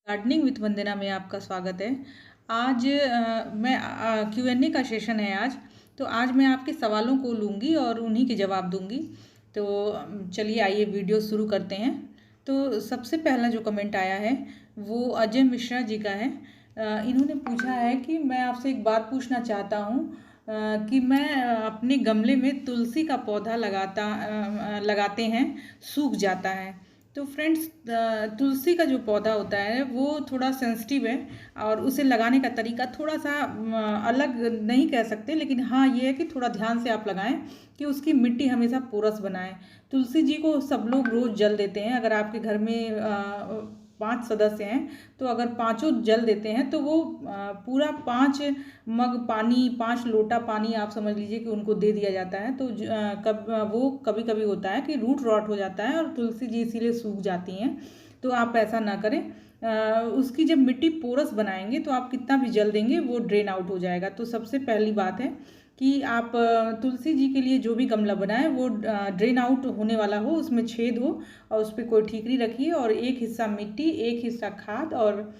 Gardening with वंदना में आपका स्वागत है। आज मैं Q&A का सेशन है आज। तो आज मैं आपके सवालों को लूँगी और उन्हीं के जवाब दूँगी। तो चलिए आइए वीडियो शुरू करते हैं। तो सबसे पहला जो कमेंट आया है वो अजय मिश्रा जी का है। इन्होंने पूछा है कि मैं आपसे एक बात पूछना चाहता हूँ कि मैं अपने गमले में तुलसी का पौधा लगाते हैं, सूख जाता है। तो फ्रेंड्स, तुलसी का जो पौधा होता है वो थोड़ा सेंसिटिव है और उसे लगाने का तरीका थोड़ा सा अलग नहीं कह सकते, लेकिन हाँ ये है कि थोड़ा ध्यान से आप लगाएं कि उसकी मिट्टी हमेशा पोरस बनाएं। तुलसी जी को सब लोग रोज़ जल देते हैं। अगर आपके घर में 5 सदस्य हैं तो अगर पाँचों जल देते हैं तो वो पूरा 5 मग पानी, 5 लोटा पानी आप समझ लीजिए कि उनको दे दिया जाता है। तो वो कभी कभी होता है कि रूट रॉट हो जाता है और तुलसी जी इसीलिए सूख जाती हैं। तो आप ऐसा ना करें। उसकी जब मिट्टी पोरस बनाएंगे तो आप कितना भी जल देंगे वो ड्रेन आउट हो जाएगा। तो सबसे पहली बात है कि आप तुलसी जी के लिए जो भी गमला बनाएं वो ड्रेन आउट होने वाला हो, उसमें छेद हो और उस पर कोई ठीकरी रखिए और एक हिस्सा मिट्टी, एक हिस्सा खाद और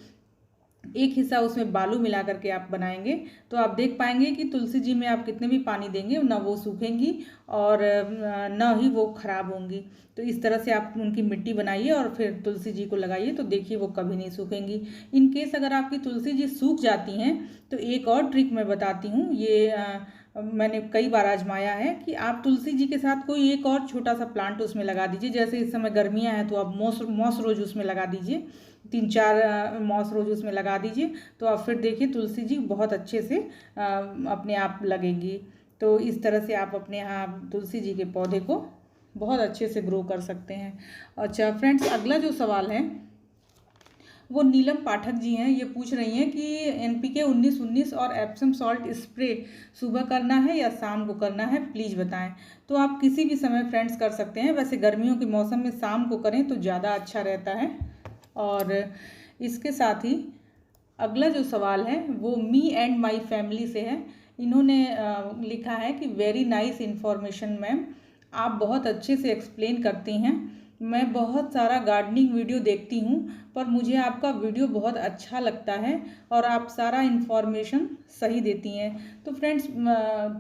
एक हिस्सा उसमें बालू मिला करके आप बनाएंगे तो आप देख पाएंगे कि तुलसी जी में आप कितने भी पानी देंगे ना वो सूखेंगी और न ही वो खराब होंगी। तो इस तरह से आप उनकी मिट्टी बनाइए और फिर तुलसी जी को लगाइए तो देखिए वो कभी नहीं सूखेंगी। इन केस अगर आपकी तुलसी जी सूख जाती हैं तो एक और ट्रिक मैं बताती हूँ। ये मैंने कई बार आजमाया है कि आप तुलसी जी के साथ कोई एक और छोटा सा प्लांट उसमें लगा दीजिए। जैसे इस समय गर्मियाँ हैं तो आप मॉस रोज उसमें लगा दीजिए, 3-4 मॉस रोज उसमें लगा दीजिए तो आप फिर देखिए तुलसी जी बहुत अच्छे से अपने आप लगेंगी। तो इस तरह से आप अपने यहाँ तुलसी जी के पौधे को बहुत अच्छे से ग्रो कर सकते हैं। अच्छा फ्रेंड्स, अगला जो सवाल है वो नीलम पाठक जी हैं। ये पूछ रही हैं कि NPK 19-19 और एप्सम सॉल्ट स्प्रे सुबह करना है या शाम को करना है, प्लीज़ बताएं। तो आप किसी भी समय फ्रेंड्स कर सकते हैं। वैसे गर्मियों के मौसम में शाम को करें तो ज़्यादा अच्छा रहता है। और इसके साथ ही अगला जो सवाल है वो मी एंड माई फैमिली से है। इन्होंने लिखा है कि वेरी नाइस इन्फॉर्मेशन मैम, आप बहुत अच्छे से एक्सप्लेन करती हैं। मैं बहुत सारा गार्डनिंग वीडियो देखती हूँ पर मुझे आपका वीडियो बहुत अच्छा लगता है और आप सारा इन्फॉर्मेशन सही देती हैं। तो फ्रेंड्स,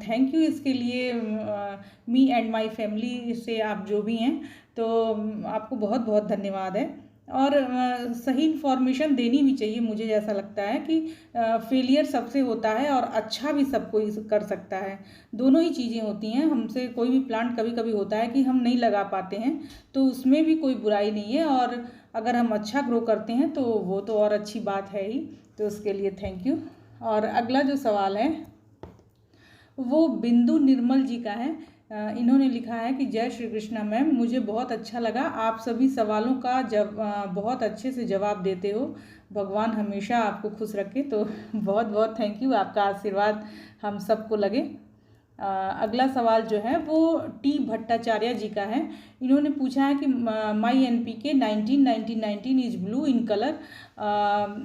थैंक यू इसके लिए। मी एंड माई फैमिली से आप जो भी हैं तो आपको बहुत बहुत धन्यवाद है। और सही इन्फॉर्मेशन देनी भी चाहिए। मुझे जैसा लगता है कि फेलियर सबसे होता है और अच्छा भी सब कोई कर सकता है। दोनों ही चीज़ें होती हैं। हमसे कोई भी प्लांट कभी कभी होता है कि हम नहीं लगा पाते हैं तो उसमें भी कोई बुराई नहीं है, और अगर हम अच्छा ग्रो करते हैं तो वो तो और अच्छी बात है ही। तो उसके लिए थैंक यू। और अगला जो सवाल है वो बिंदु निर्मल जी का है। इन्होंने लिखा है कि जय श्री कृष्णा मैम, मुझे बहुत अच्छा लगा, आप सभी सवालों का बहुत अच्छे से जवाब देते हो। भगवान हमेशा आपको खुश रखे। तो बहुत बहुत थैंक यू, आपका आशीर्वाद हम सबको लगे। अगला सवाल जो है वो टी भट्टाचार्य जी का है। इन्होंने पूछा है कि my NPK 19-19-19 is blue in colour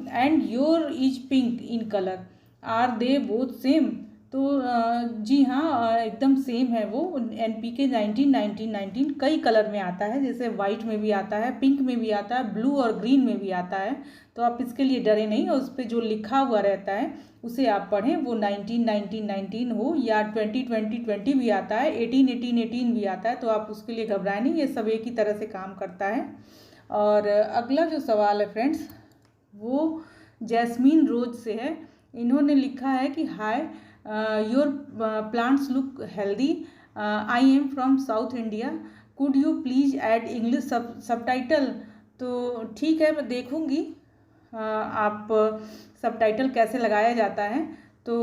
and your is pink in colour, are they both same. तो जी हाँ, एकदम सेम है वो। NPK 19-19-19 कई कलर में आता है, जैसे वाइट में भी आता है, पिंक में भी आता है, ब्लू और ग्रीन में भी आता है। तो आप इसके लिए डरे नहीं, और उस पर जो लिखा हुआ रहता है उसे आप पढ़ें। वो 19-19-19 हो या 20-20-20 भी आता है, 18-18-18 भी आता है, तो आप उसके लिए घबराएं नहीं, ये सब एक ही तरह से काम करता है। और अगला जो सवाल है फ्रेंड्स वो जैस्मीन रोज से है। इन्होंने लिखा है कि hi, your plants look healthy, I am from south India, could you please add English subtitle. तो ठीक है, मैं देखूँगी आप सबटाइटल कैसे लगाया जाता है। तो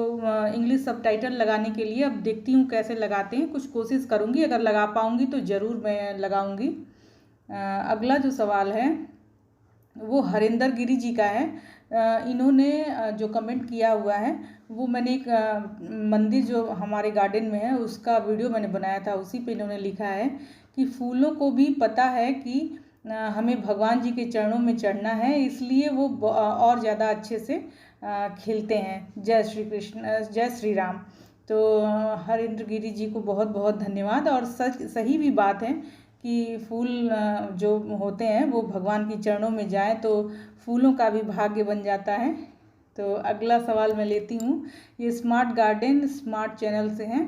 इंग्लिश सबटाइटल लगाने के लिए अब देखती हूँ कैसे लगाते हैं, कुछ कोशिश करूँगी, अगर लगा पाऊँगी तो ज़रूर मैं लगाऊँगी। अगला जो सवाल है वो हरिंदर गिरी जी का है। इन्होंने जो कमेंट किया हुआ है वो मैंने एक मंदिर जो हमारे गार्डन में है उसका वीडियो मैंने बनाया था, उसी पे इन्होंने लिखा है कि फूलों को भी पता है कि हमें भगवान जी के चरणों में चढ़ना है, इसलिए वो और ज़्यादा अच्छे से खिलते हैं। जय श्री कृष्ण, जय श्री राम। तो हरिंद्र गिरी जी को बहुत बहुत धन्यवाद। और सच सही भी बात है कि फूल जो होते हैं वो भगवान की चरणों में जाएं तो फूलों का भी भाग्य बन जाता है। तो अगला सवाल मैं लेती हूँ, ये स्मार्ट गार्डन स्मार्ट चैनल से हैं।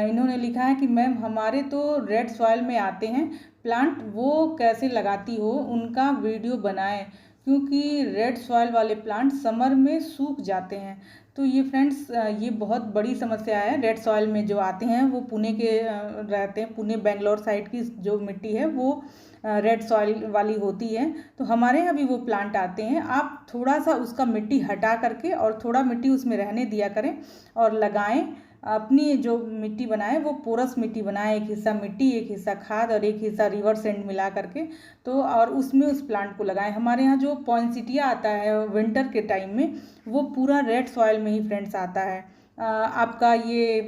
इन्होंने लिखा है कि मैम हमारे तो रेड सॉइल में आते हैं प्लांट, वो कैसे लगाती हो, उनका वीडियो बनाएं क्योंकि रेड सॉइल वाले प्लांट समर में सूख जाते हैं। तो ये फ्रेंड्स ये बहुत बड़ी समस्या है। रेड सॉइल में जो आते हैं वो पुणे के रहते हैं, पुणे बेंगलोर साइड की जो मिट्टी है वो रेड सॉइल वाली होती है। तो हमारे यहाँ भी वो प्लांट आते हैं। आप थोड़ा सा उसका मिट्टी हटा करके और थोड़ा मिट्टी उसमें रहने दिया करें और लगाएं। अपनी जो मिट्टी बनाए वो पोरस मिट्टी बनाए, एक हिस्सा मिट्टी एक हिस्सा खाद और एक हिस्सा रिवर सेंड मिला करके, तो और उसमें उस प्लांट को लगाएं। हमारे यहाँ जो पॉइंसिटिया आता है विंटर के टाइम में वो पूरा रेड सॉइल में ही फ्रेंड्स आता है। आपका ये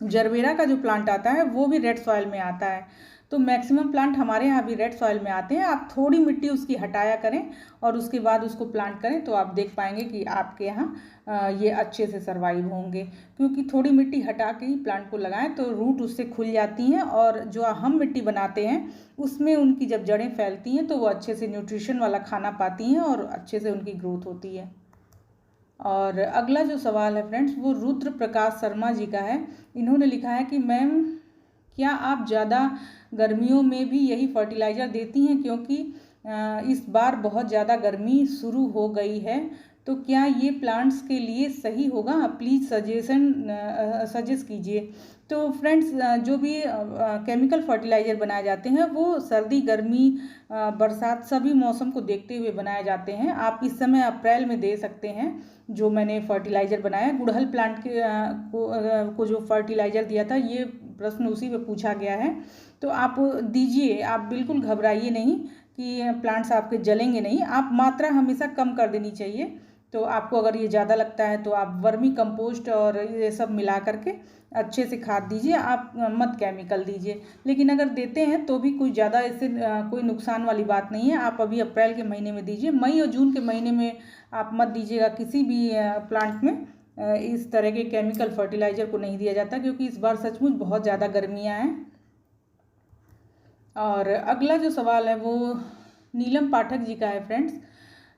जरबेरा का जो प्लांट आता है वो भी रेड सॉइल में आता है। तो मैक्सिमम प्लांट हमारे यहाँ भी रेड सॉइल में आते हैं। आप थोड़ी मिट्टी उसकी हटाया करें और उसके बाद उसको प्लांट करें तो आप देख पाएंगे कि आपके यहाँ ये अच्छे से सर्वाइव होंगे। क्योंकि थोड़ी मिट्टी हटा के ही प्लांट को लगाएं तो रूट उससे खुल जाती हैं और जो हम मिट्टी बनाते हैं उसमें उनकी जब जड़ें फैलती हैं तो वो अच्छे से न्यूट्रिशन वाला खाना पाती हैं और अच्छे से उनकी ग्रोथ होती है। और अगला जो सवाल है फ्रेंड्स वो रुद्र प्रकाश शर्मा जी का है। इन्होंने लिखा है कि मैम क्या आप ज़्यादा गर्मियों में भी यही फर्टिलाइज़र देती हैं, क्योंकि इस बार बहुत ज़्यादा गर्मी शुरू हो गई है, तो क्या ये प्लांट्स के लिए सही होगा? प्लीज़ सजेस्ट कीजिए। तो फ्रेंड्स जो भी केमिकल फर्टिलाइज़र बनाए जाते हैं वो सर्दी गर्मी बरसात सभी मौसम को देखते हुए बनाए जाते हैं। आप इस समय अप्रैल में दे सकते हैं। जो मैंने फर्टिलाइज़र बनाया गुड़हल प्लांट के को जो फर्टिलाइज़र दिया था, ये प्रश्न उसी पे पूछा गया है, तो आप दीजिए। आप बिल्कुल घबराइए नहीं कि प्लांट्स आपके जलेंगे नहीं। आप मात्रा हमेशा कम कर देनी चाहिए। तो आपको अगर ये ज़्यादा लगता है तो आप वर्मी कंपोस्ट और ये सब मिला करके अच्छे से खाद दीजिए, आप मत केमिकल दीजिए। लेकिन अगर देते हैं तो भी कोई ज़्यादा इससे कोई नुकसान वाली बात नहीं है। आप अभी अप्रैल के महीने में दीजिए, मई और जून के महीने में आप मत दीजिएगा। किसी भी प्लांट में इस तरह के केमिकल फर्टिलाइज़र को नहीं दिया जाता, क्योंकि इस बार सचमुच बहुत ज़्यादा गर्मियाँ हैं। और अगला जो सवाल है वो नीलम पाठक जी का है फ्रेंड्स।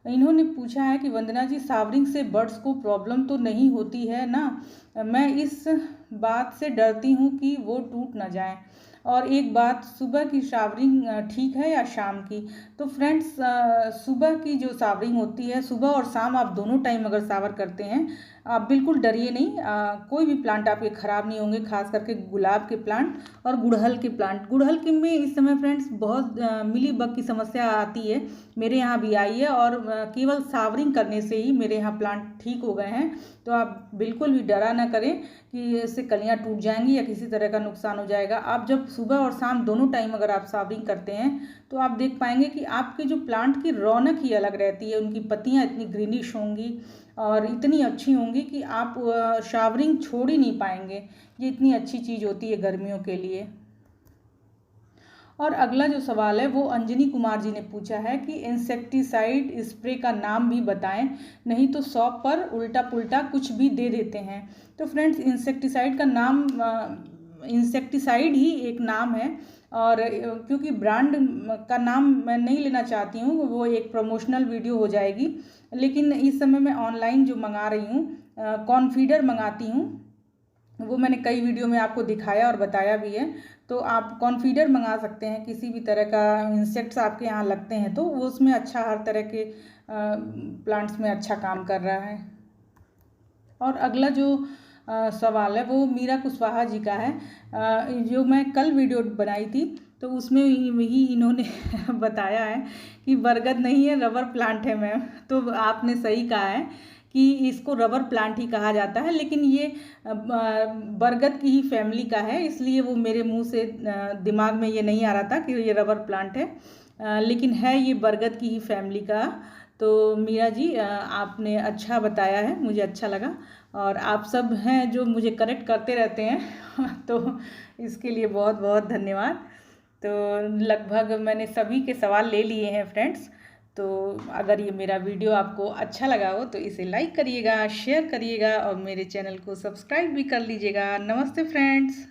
इन्होंने पूछा है कि वंदना जी सावरिंग से बर्ड्स को प्रॉब्लम तो नहीं होती है ना? मैं इस बात से डरती हूँ कि वो टूट ना जाए। और एक बात, सुबह की शावरिंग ठीक है या शाम की? तो फ्रेंड्स सुबह की जो शावरिंग होती है, सुबह और शाम आप दोनों टाइम अगर शावर करते हैं, आप बिल्कुल डरिए नहीं। कोई भी प्लांट आपके ख़राब नहीं होंगे, खास करके गुलाब के प्लांट और गुड़हल के प्लांट। गुड़हल के में इस समय फ्रेंड्स बहुत मिली बग की समस्या आती है, मेरे यहाँ भी आई है, और केवल शावरिंग करने से ही मेरे यहाँ प्लांट ठीक हो गए हैं। तो आप बिल्कुल भी डरा ना करें कि इससे कलियाँ टूट जाएंगी या किसी तरह का नुकसान हो जाएगा। आप जब सुबह और शाम दोनों टाइम अगर आप शावरिंग करते हैं तो आप देख पाएंगे कि आपके जो प्लांट की रौनक ही अलग रहती है। उनकी पत्तियाँ इतनी ग्रीनिश होंगी और इतनी अच्छी होंगी कि आप शावरिंग छोड़ ही नहीं पाएंगे। ये इतनी अच्छी चीज़ होती है गर्मियों के लिए। और अगला जो सवाल है वो अंजनी कुमार जी ने पूछा है कि इंसेक्टिसाइड स्प्रे का नाम भी बताएं, नहीं तो शॉप पर उल्टा पुल्टा कुछ भी दे देते हैं। तो फ्रेंड्स इंसेक्टिसाइड का नाम, इंसेक्टिसाइड ही एक नाम है, और क्योंकि ब्रांड का नाम मैं नहीं लेना चाहती हूँ, वो एक प्रमोशनल वीडियो हो जाएगी। लेकिन इस समय मैं ऑनलाइन जो मंगा रही हूँ कॉन्फीडर मंगाती हूँ, वो मैंने कई वीडियो में आपको दिखाया और बताया भी है। तो आप कॉन्फीडर मंगा सकते हैं। किसी भी तरह का इंसेक्ट्स आपके यहाँ लगते हैं तो वो उसमें अच्छा, हर तरह के प्लांट्स में अच्छा काम कर रहा है। और अगला जो सवाल है वो मीरा कुशवाहा जी का है। जो मैं कल वीडियो बनाई थी तो उसमें ही इन्होंने बताया है कि बरगद नहीं है, रबर प्लांट है मैम। तो आपने सही कहा है कि इसको रबर प्लांट ही कहा जाता है, लेकिन ये बरगद की ही फैमिली का है, इसलिए वो मेरे मुंह से दिमाग में ये नहीं आ रहा था कि ये रबर प्लांट है, लेकिन है ये बरगद की ही फैमिली का। तो मीरा जी आपने अच्छा बताया है, मुझे अच्छा लगा। और आप सब हैं जो मुझे करेक्ट करते रहते हैं तो इसके लिए बहुत बहुत धन्यवाद। तो लगभग मैंने सभी के सवाल ले लिए हैं फ्रेंड्स। तो अगर ये मेरा वीडियो आपको अच्छा लगा हो तो इसे लाइक करिएगा, शेयर करिएगा और मेरे चैनल को सब्सक्राइब भी कर लीजिएगा। नमस्ते फ्रेंड्स।